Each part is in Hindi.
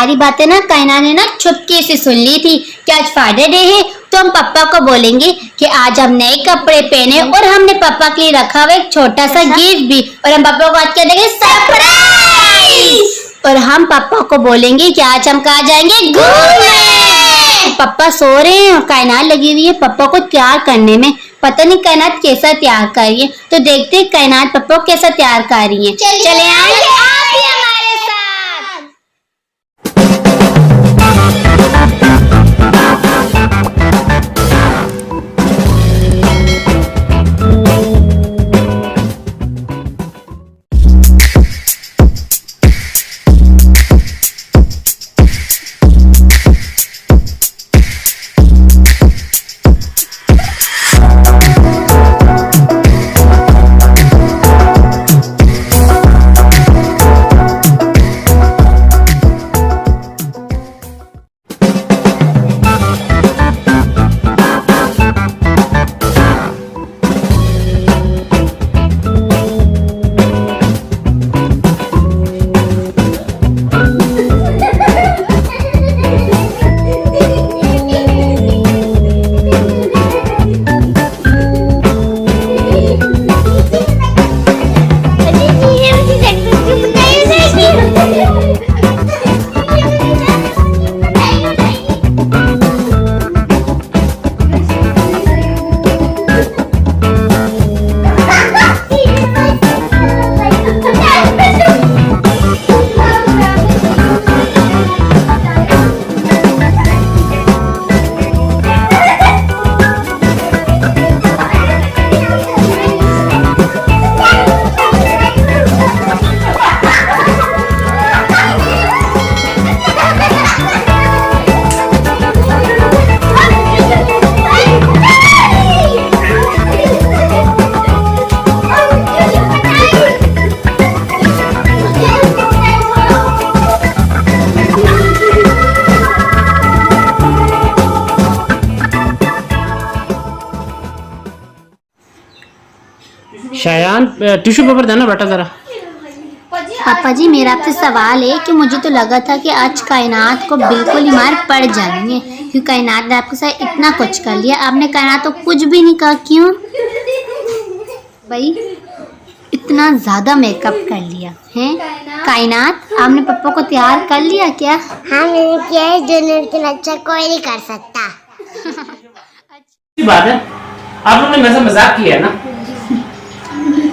सारी बातें ना कायना ने ना चुपके से सुन ली थी कि आज फादर डे है, तो हम पापा को बोलेंगे कि आज हम नए कपड़े पहने और हमने पापा के लिए रखा हुआ एक छोटा सा गिफ्ट भी, और हम पापा को आज क्या देंगे, सरप्राइज। और हम पापा को बोलेंगे कि आज हम कहाँ जाएंगे, घूमने। पापा सो रहे हैं और कायनात लगी हुई है पापा को तैयार करने में। पता नहीं कायनात कैसा तैयार कर रही है, तो देखते हैं कायनात पापा को कैसा तैयार कर रही है। चले आइए आप भी हमारे साथ। शायान टिश्यू पेपर देना बेटा जरा। पापा जी मेरा आपसे सवाल है कि मुझे तो लगा था कि आज कायनात को बिल्कुल ही मार पड़ जानी है, क्योंकि कायनात ने आपके साथ इतना कुछ कर लिया, आपने कायनात तो कुछ भी नहीं कहा। क्यों भाई, इतना ज्यादा मेकअप कर लिया है कायनात? आपने पापा को तैयार कर लिया क्या? हाँ मैंने किया है, जो लड़के अच्छा कोई नहीं कर सकता। अच्छी बात है, आप लोगों ने मेरे साथ मजाक किया है ना,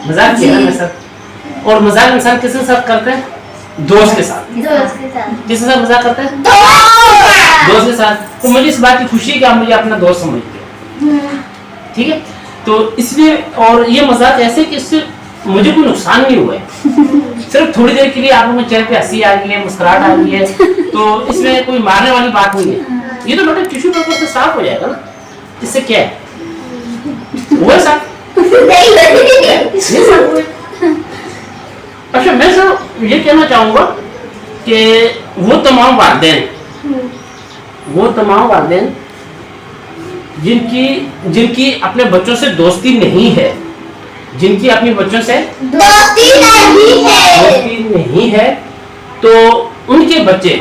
मजाक किया है मेरे साथ। और मजाक इंसान किसके साथ करते हैं, दोस्त के साथ। किसके साथ मजाक करते हैं, दोस्त के साथ। तो मुझे इस बात की खुशी है कि आप मुझे अपना दोस्त समझते हैं, ठीक है। तो इसलिए, और ये मजाक ऐसे कि इससे मुझे कोई नुकसान नहीं हुआ है, सिर्फ थोड़ी देर के लिए आप लोगों के चेहरे पे हंसी आ गई है, मुस्कुराहट आ गई है, तो इसमें कोई मारने वाली बात नहीं है। ये तो बेटा टिश्यू पेपर से साफ हो जाएगा ना, इससे क्या है, वो साफ। अच्छा, मैं सर ये कहना चाहूंगा कि वो तमाम वालिदैन जिनकी अपने बच्चों से दोस्ती नहीं है, जिनकी अपने बच्चों से दोस्ती नहीं है, तो उनके बच्चे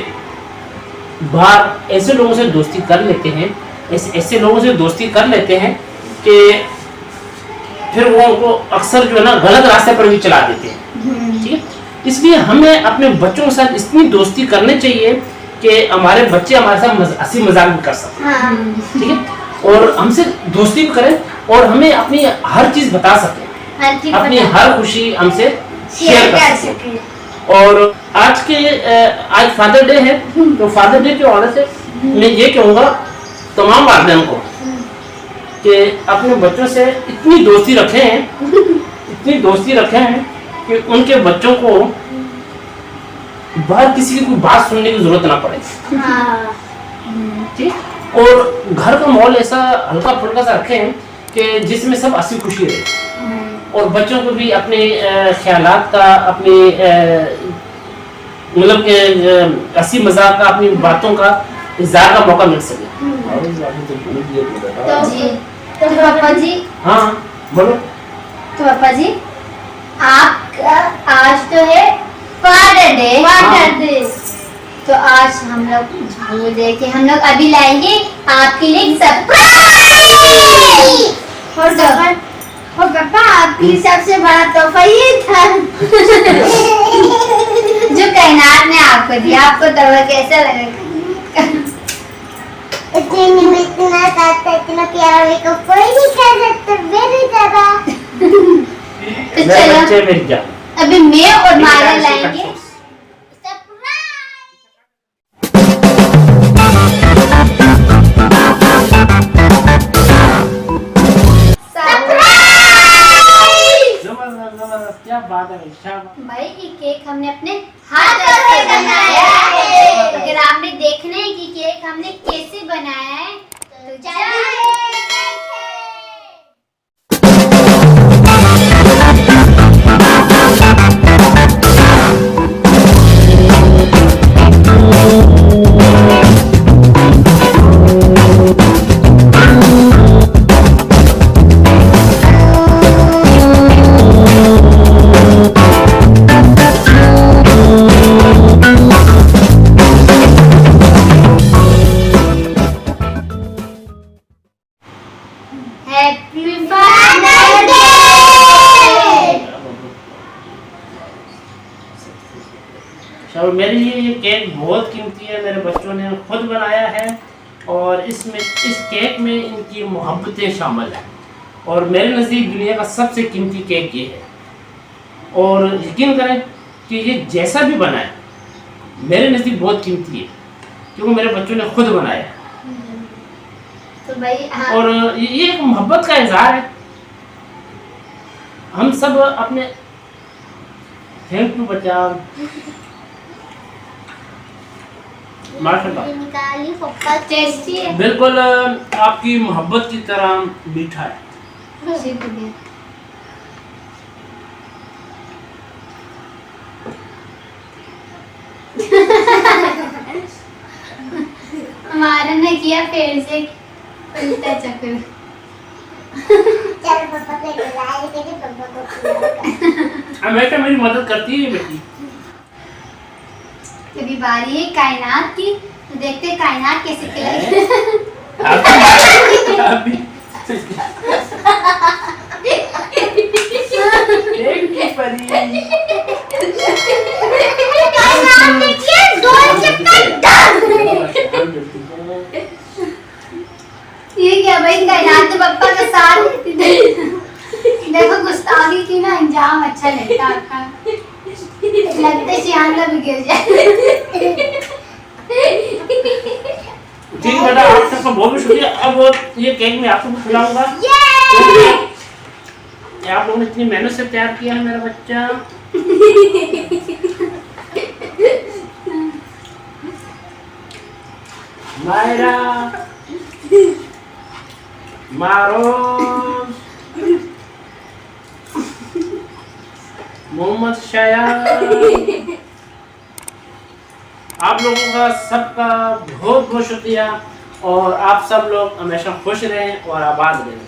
बाहर ऐसे लोगों से दोस्ती कर लेते हैं, ऐसे लोगों से दोस्ती कर लेते हैं कि फिर वो उनको अक्सर जो है ना गलत रास्ते पर भी चला देते हैं, ठीक है। इसलिए हमें अपने बच्चों के साथ इतनी दोस्ती करनी चाहिए कि हमारे बच्चे हमारे साथ हंसी मजाक भी कर सकें, ठीक है, और हमसे दोस्ती भी करें और हमें अपनी हर चीज बता सकें, अपनी हर खुशी हमसे शेयर कर सकें। और आज फादर डे है, तो फादर डे के ऑर्डर से मैं ये कहूँगा तमाम वालिदैन को कि अपने बच्चों से इतनी दोस्ती रखें कि उनके बच्चों को बाहर किसी की कोई बात सुनने की जरूरत ना पड़े, ठीक। और घर का माहौल ऐसा हल्का फुल्का सा रखें कि जिसमें सब हंसी खुशी रहे, और बच्चों को भी अपने ख्यालात का, अपने मतलब के हंसी मजाक का, अपनी बातों का इज़हार का मौका मिल सके। तो पापा जी, हाँ बोलो। तो पापा जी आपका आज तो है फादर डे, तो आज हम लोग झूल देखे, हम लोग अभी लाएंगे आपके लिए सरप्राइज। और पापा आपकी सबसे बड़ा तोहफा ये था जो कायनात ने आपको दिया। आपको तोहफा कैसा लगा? इतना ताता इतना प्यारा मेरे को कोई नहीं कर सकता मेरी तरह। तो मेरे चलो बच्चे मेरी जान। अभी मैं और मेरी माया जान से लाएंगे कट जबरदस्त, क्या बात है शाबाश। भाई ये केक हमने अपने हाथों से बनाया है। अगर आपने देखना है कि केक हमने कैसे बनाया है तो चलिए हैप्पी बर्थडे। चलो, मेरे लिए ये केक बहुत कीमती है, मेरे बच्चों ने खुद बनाया है और इसमें इस केक में इनकी मोहब्बतें शामिल हैं और मेरे नज़दीक दुनिया का सबसे कीमती केक ये है। और यकीन करें कि ये जैसा भी बना है मेरे नज़दीक बहुत कीमती है क्योंकि मेरे बच्चों ने खुद बनाया है। तो भाई हाँ, और ये एक मोहब्बत का इजहार है। हम सब अपने थैंक यू बच्चा, माशाल्लाह निकाली पप्पा टेस्टी है। बिल्कुल आपकी मोहब्बत की तरह मीठा है। शुक्रिया। हमारा ने किया फिर से उल्टा चक्कर। चल पापा को खिलाए के पापा को खिलाएगा। हमेशा मेरी मदद करती है बेटी। कभी बारी है कायनात की तो देखते हैं कायनात कैसे खिलाई। अभी एक परी कायनात देखिए दो चक्कर ये क्या भाई कायनात तो पप्पा के साथ देखो गुस्ताखी की ना अंजाम अच्छा लगता है आपका। लगता है शियानला भी गिर जाए। ठीक है बेटा, आप सबका बहुत बहुत शुक्रिया। अब ये केक मैं आप सबको खिलाऊंगा। ये आप लोगों ने इतनी मेहनत से तैयार किया है मेरा बच्चा। मायरा, मारोज, मोहम्मद शायान, आप लोगों का सबका बहुत बहुत शुक्रिया और आप सब लोग हमेशा खुश रहें और आबाद रहें।